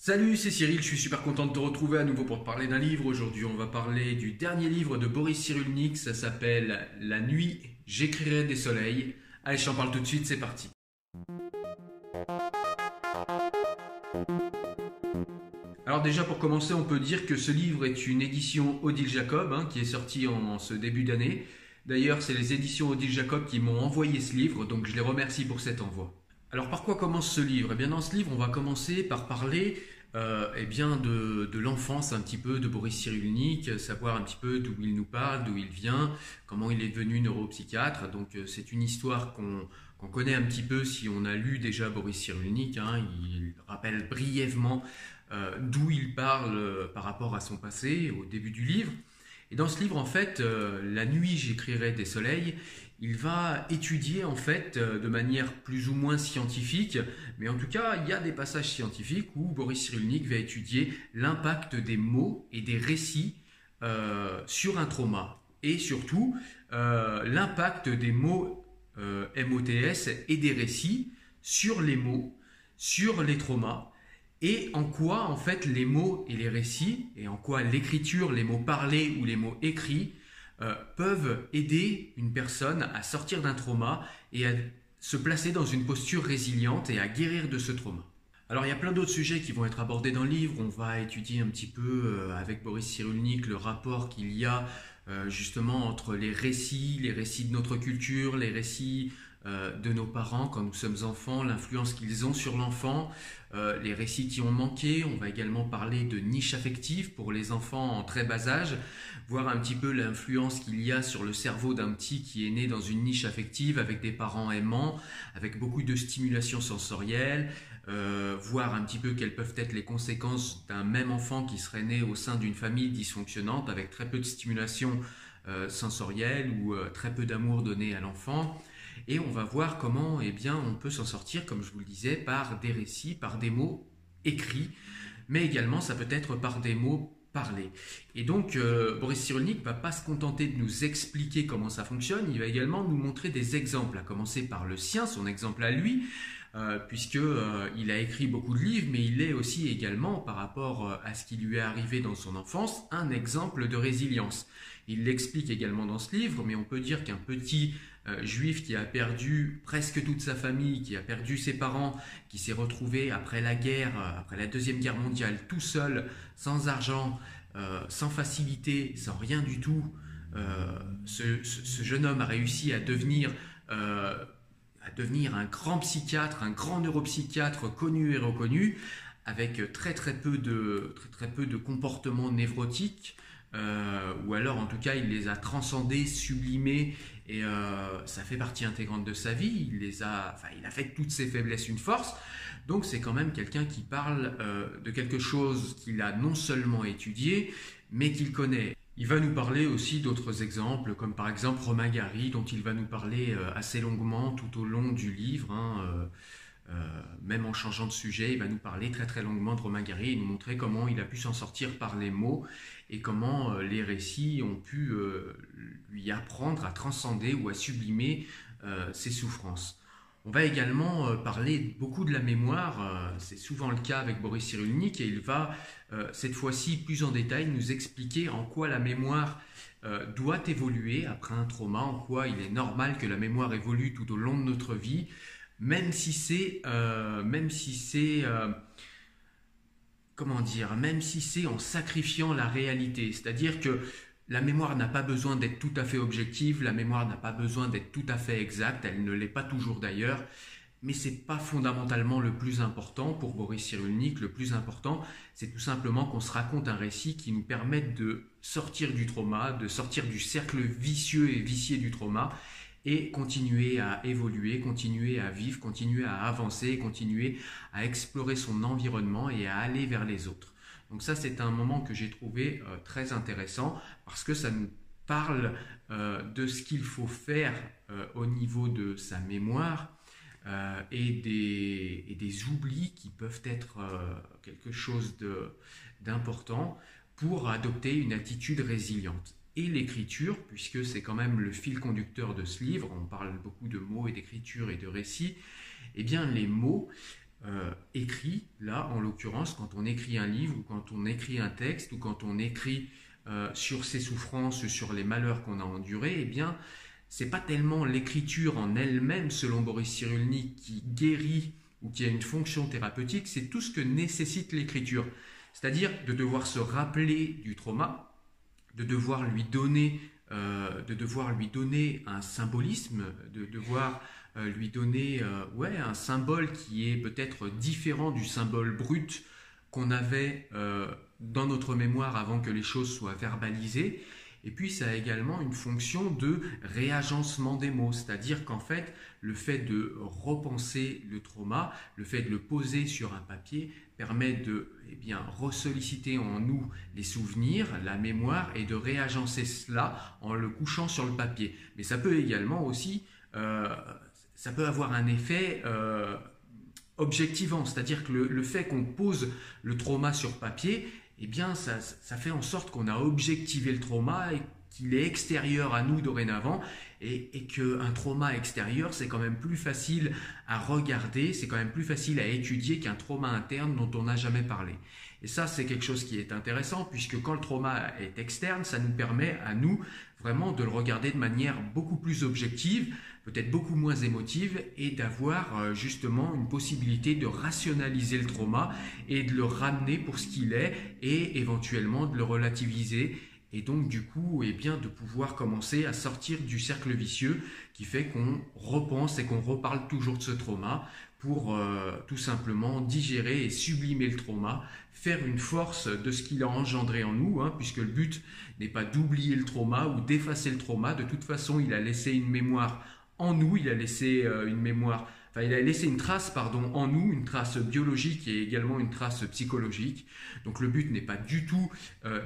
Salut, c'est Cyril, je suis super content de te retrouver à nouveau pour te parler d'un livre. Aujourd'hui, on va parler du dernier livre de Boris Cyrulnik, ça s'appelle La nuit, j'écrirai des soleils. Allez, je t'en parle tout de suite, c'est parti. Alors déjà pour commencer, on peut dire que ce livre est une édition Odile Jacob, qui est sortie en ce début d'année. D'ailleurs, c'est les éditions Odile Jacob qui m'ont envoyé ce livre, donc je les remercie pour cet envoi. Alors par quoi commence ce livre? Eh bien dans ce livre, on va commencer par parler de l'enfance un petit peu de Boris Cyrulnik, savoir un petit peu d'où il nous parle, d'où il vient, comment il est devenu neuropsychiatre. Donc c'est une histoire qu'on connaît un petit peu si on a lu déjà Boris Cyrulnik. Il rappelle brièvement d'où il parle par rapport à son passé au début du livre. Et dans ce livre, en fait, La nuit, j'écrirai des soleils, il va étudier, en fait, de manière plus ou moins scientifique, mais en tout cas, il y a des passages scientifiques où Boris Cyrulnik va étudier l'impact des mots et des récits sur un trauma. Et surtout, l'impact des mots MOTS et des récits sur les mots, sur les traumas, et en quoi en fait les mots et les récits, et en quoi l'écriture, les mots parlés ou les mots écrits, peuvent aider une personne à sortir d'un trauma et à se placer dans une posture résiliente et à guérir de ce trauma. Alors il y a plein d'autres sujets qui vont être abordés dans le livre. On va étudier un petit peu avec Boris Cyrulnik le rapport qu'il y a justement entre les récits de notre culture, les récits de nos parents quand nous sommes enfants, l'influence qu'ils ont sur l'enfant, les récits qui ont manqué. On va également parler de niche affective pour les enfants en très bas âge, voir un petit peu l'influence qu'il y a sur le cerveau d'un petit qui est né dans une niche affective avec des parents aimants, avec beaucoup de stimulation sensorielle, voir un petit peu quelles peuvent être les conséquences d'un même enfant qui serait né au sein d'une famille dysfonctionnante avec très peu de stimulation sensorielle ou très peu d'amour donné à l'enfant. Et on va voir comment on peut s'en sortir, comme je vous le disais, par des récits, par des mots écrits, mais également ça peut être par des mots parlés. Et donc Boris Cyrulnik ne va pas se contenter de nous expliquer comment ça fonctionne, il va également nous montrer des exemples, à commencer par le sien, son exemple à lui, puisqu'il a écrit beaucoup de livres, mais il est aussi également, par rapport à ce qui lui est arrivé dans son enfance, un exemple de résilience. Il l'explique également dans ce livre, mais on peut dire qu'un petit juif qui a perdu presque toute sa famille, qui a perdu ses parents, qui s'est retrouvé après la guerre, après la Deuxième Guerre mondiale, tout seul, sans argent, sans facilité, sans rien du tout, ce jeune homme a réussi à devenir un grand psychiatre, un grand neuropsychiatre connu et reconnu, avec très peu de comportements névrotiques, ou alors en tout cas il les a transcendés, sublimés, et ça fait partie intégrante de sa vie. Il a fait de toutes ses faiblesses une force. Donc c'est quand même quelqu'un qui parle de quelque chose qu'il a non seulement étudié, mais qu'il connaît. Il va nous parler aussi d'autres exemples, comme par exemple Romain Gary, dont il va nous parler assez longuement tout au long du livre. Même en changeant de sujet, il va nous parler très longuement de Romain Gary et nous montrer comment il a pu s'en sortir par les mots et comment les récits ont pu lui apprendre à transcender ou à sublimer ses souffrances. On va également parler beaucoup de la mémoire, c'est souvent le cas avec Boris Cyrulnik, et il va cette fois-ci plus en détail nous expliquer en quoi la mémoire doit évoluer après un trauma, en quoi il est normal que la mémoire évolue tout au long de notre vie, même si c'est en sacrifiant la réalité. C'est-à-dire que la mémoire n'a pas besoin d'être tout à fait objective, la mémoire n'a pas besoin d'être tout à fait exacte, elle ne l'est pas toujours d'ailleurs, mais ce n'est pas fondamentalement le plus important pour Boris Cyrulnik. Le plus important, c'est tout simplement qu'on se raconte un récit qui nous permette de sortir du trauma, de sortir du cercle vicieux et vicié du trauma, et continuer à évoluer, continuer à vivre, continuer à avancer, continuer à explorer son environnement et à aller vers les autres. Donc ça, c'est un moment que j'ai trouvé très intéressant parce que ça nous parle de ce qu'il faut faire au niveau de sa mémoire et des oublis qui peuvent être quelque chose d'important pour adopter une attitude résiliente. Et l'écriture, puisque c'est quand même le fil conducteur de ce livre, on parle beaucoup de mots et d'écriture et de récits, eh bien les mots écrit, là en l'occurrence quand on écrit un livre ou quand on écrit un texte ou quand on écrit sur ses souffrances, sur les malheurs qu'on a endurés, eh bien c'est pas tellement l'écriture en elle-même, selon Boris Cyrulnik, qui guérit ou qui a une fonction thérapeutique, c'est tout ce que nécessite l'écriture. C'est-à-dire de devoir se rappeler du trauma, de devoir lui donner un symbolisme, de devoir lui donner un symbole qui est peut-être différent du symbole brut qu'on avait dans notre mémoire avant que les choses soient verbalisées. Et puis ça a également une fonction de réagencement des mots, c'est-à-dire qu'en fait, le fait de repenser le trauma, le fait de le poser sur un papier, permet de ressolliciter en nous les souvenirs, la mémoire, et de réagencer cela en le couchant sur le papier. Mais ça peut également aussi, ça peut avoir un effet objectivant, c'est-à-dire que le fait qu'on pose le trauma sur papier, eh bien ça fait en sorte qu'on a objectivé le trauma et qu'il est extérieur à nous dorénavant, et qu'un trauma extérieur, c'est quand même plus facile à regarder, c'est quand même plus facile à étudier qu'un trauma interne dont on n'a jamais parlé. Et ça, c'est quelque chose qui est intéressant, puisque quand le trauma est externe, ça nous permet à nous vraiment de le regarder de manière beaucoup plus objective, peut-être beaucoup moins émotive, et d'avoir justement une possibilité de rationaliser le trauma et de le ramener pour ce qu'il est, et éventuellement de le relativiser, et donc du coup de pouvoir commencer à sortir du cercle vicieux qui fait qu'on repense et qu'on reparle toujours de ce trauma pour tout simplement digérer et sublimer le trauma, faire une force de ce qu'il a engendré en nous, puisque le but n'est pas d'oublier le trauma ou d'effacer le trauma. De toute façon, il a laissé une mémoire en nous, il a laissé une trace en nous, une trace biologique et également une trace psychologique. Donc le but n'est pas du tout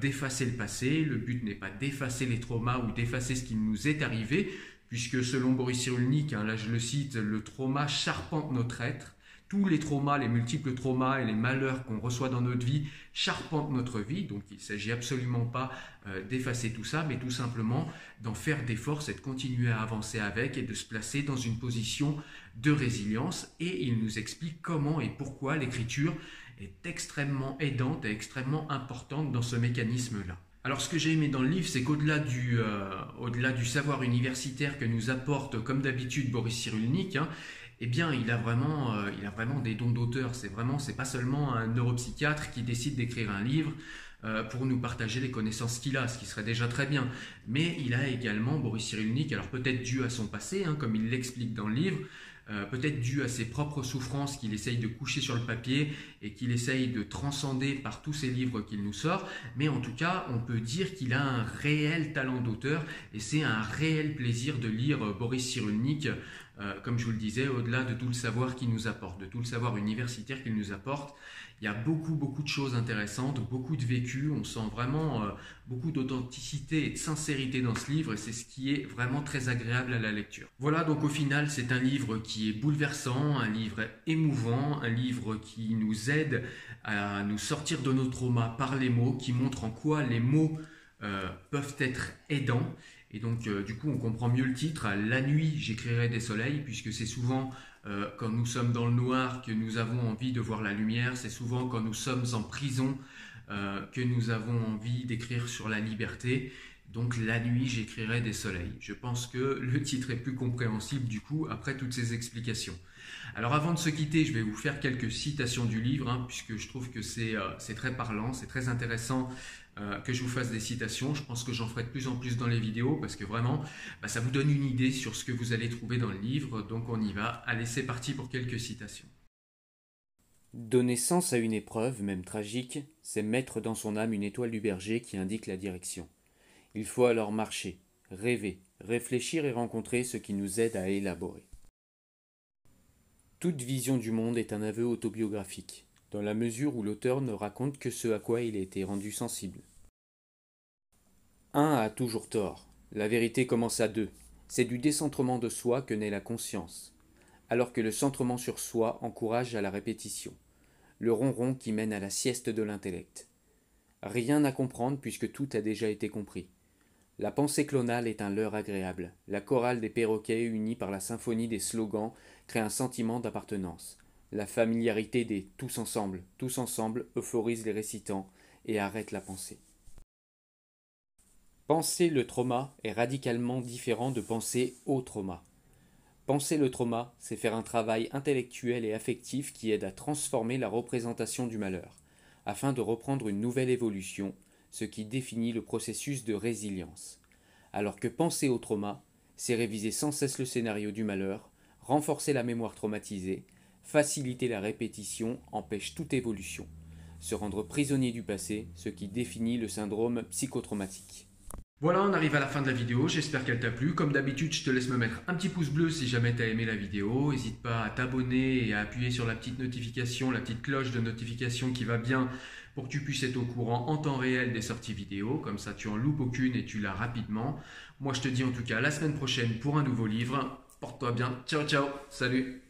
d'effacer le passé, le but n'est pas d'effacer les traumas ou d'effacer ce qui nous est arrivé, puisque selon Boris Cyrulnik, là je le cite, le trauma charpente notre être. Tous les traumas, les multiples traumas et les malheurs qu'on reçoit dans notre vie charpentent notre vie. Donc il ne s'agit absolument pas d'effacer tout ça, mais tout simplement d'en faire des forces et de continuer à avancer avec et de se placer dans une position de résilience. Et il nous explique comment et pourquoi l'écriture est extrêmement aidante et extrêmement importante dans ce mécanisme-là. Alors ce que j'ai aimé dans le livre, c'est qu'au-delà du savoir universitaire que nous apporte comme d'habitude Boris Cyrulnik, il a vraiment des dons d'auteur. C'est pas seulement un neuropsychiatre qui décide d'écrire un livre pour nous partager les connaissances qu'il a, ce qui serait déjà très bien. Mais il a également, Boris Cyrulnik, alors peut-être dû à son passé, comme il l'explique dans le livre, peut-être dû à ses propres souffrances qu'il essaye de coucher sur le papier et qu'il essaye de transcender par tous ces livres qu'il nous sort, mais en tout cas on peut dire qu'il a un réel talent d'auteur et c'est un réel plaisir de lire Boris Cyrulnik, comme je vous le disais, au-delà de tout le savoir qu'il nous apporte, de tout le savoir universitaire qu'il nous apporte. Il y a beaucoup de choses intéressantes, beaucoup de vécu, on sent vraiment beaucoup d'authenticité et de sincérité dans ce livre et c'est ce qui est vraiment très agréable à la lecture. Voilà, donc au final c'est un livre qui est bouleversant, un livre émouvant, un livre qui nous aide à nous sortir de nos traumas par les mots, qui montre en quoi les mots peuvent être aidants. Et donc du coup on comprend mieux le titre, La nuit j'écrirai des soleils, puisque c'est souvent quand nous sommes dans le noir que nous avons envie de voir la lumière, c'est souvent quand nous sommes en prison que nous avons envie d'écrire sur la liberté. Donc la nuit j'écrirai des soleils. Je pense que le titre est plus compréhensible du coup après toutes ces explications. Alors avant de se quitter, je vais vous faire quelques citations du livre, puisque je trouve que c'est très parlant, c'est très intéressant que je vous fasse des citations. Je pense que j'en ferai de plus en plus dans les vidéos parce que vraiment, ça vous donne une idée sur ce que vous allez trouver dans le livre. Donc on y va. Allez, c'est parti pour quelques citations. Donner sens à une épreuve, même tragique, c'est mettre dans son âme une étoile du berger qui indique la direction. Il faut alors marcher, rêver, réfléchir et rencontrer ce qui nous aide à élaborer. Toute vision du monde est un aveu autobiographique, dans la mesure où l'auteur ne raconte que ce à quoi il a été rendu sensible. Un a toujours tort. La vérité commence à deux. C'est du décentrement de soi que naît la conscience, alors que le centrement sur soi encourage à la répétition, le ronron qui mène à la sieste de l'intellect. Rien à comprendre puisque tout a déjà été compris. La pensée clonale est un leurre agréable. La chorale des perroquets unie par la symphonie des slogans crée un sentiment d'appartenance. La familiarité des tous ensemble euphorise les récitants et arrête la pensée. Penser le trauma est radicalement différent de penser au trauma. Penser le trauma, c'est faire un travail intellectuel et affectif qui aide à transformer la représentation du malheur, afin de reprendre une nouvelle évolution, ce qui définit le processus de résilience. Alors que penser au trauma, c'est réviser sans cesse le scénario du malheur, renforcer la mémoire traumatisée, faciliter la répétition empêche toute évolution, se rendre prisonnier du passé, ce qui définit le syndrome psychotraumatique. Voilà, on arrive à la fin de la vidéo, j'espère qu'elle t'a plu. Comme d'habitude, je te laisse me mettre un petit pouce bleu si jamais tu as aimé la vidéo. N'hésite pas à t'abonner et à appuyer sur la petite notification, la petite cloche de notification qui va bien pour que tu puisses être au courant en temps réel des sorties vidéo. Comme ça, tu en loupes aucune et tu l'as rapidement. Moi, je te dis en tout cas à la semaine prochaine pour un nouveau livre. Porte-toi bien. Ciao, ciao. Salut.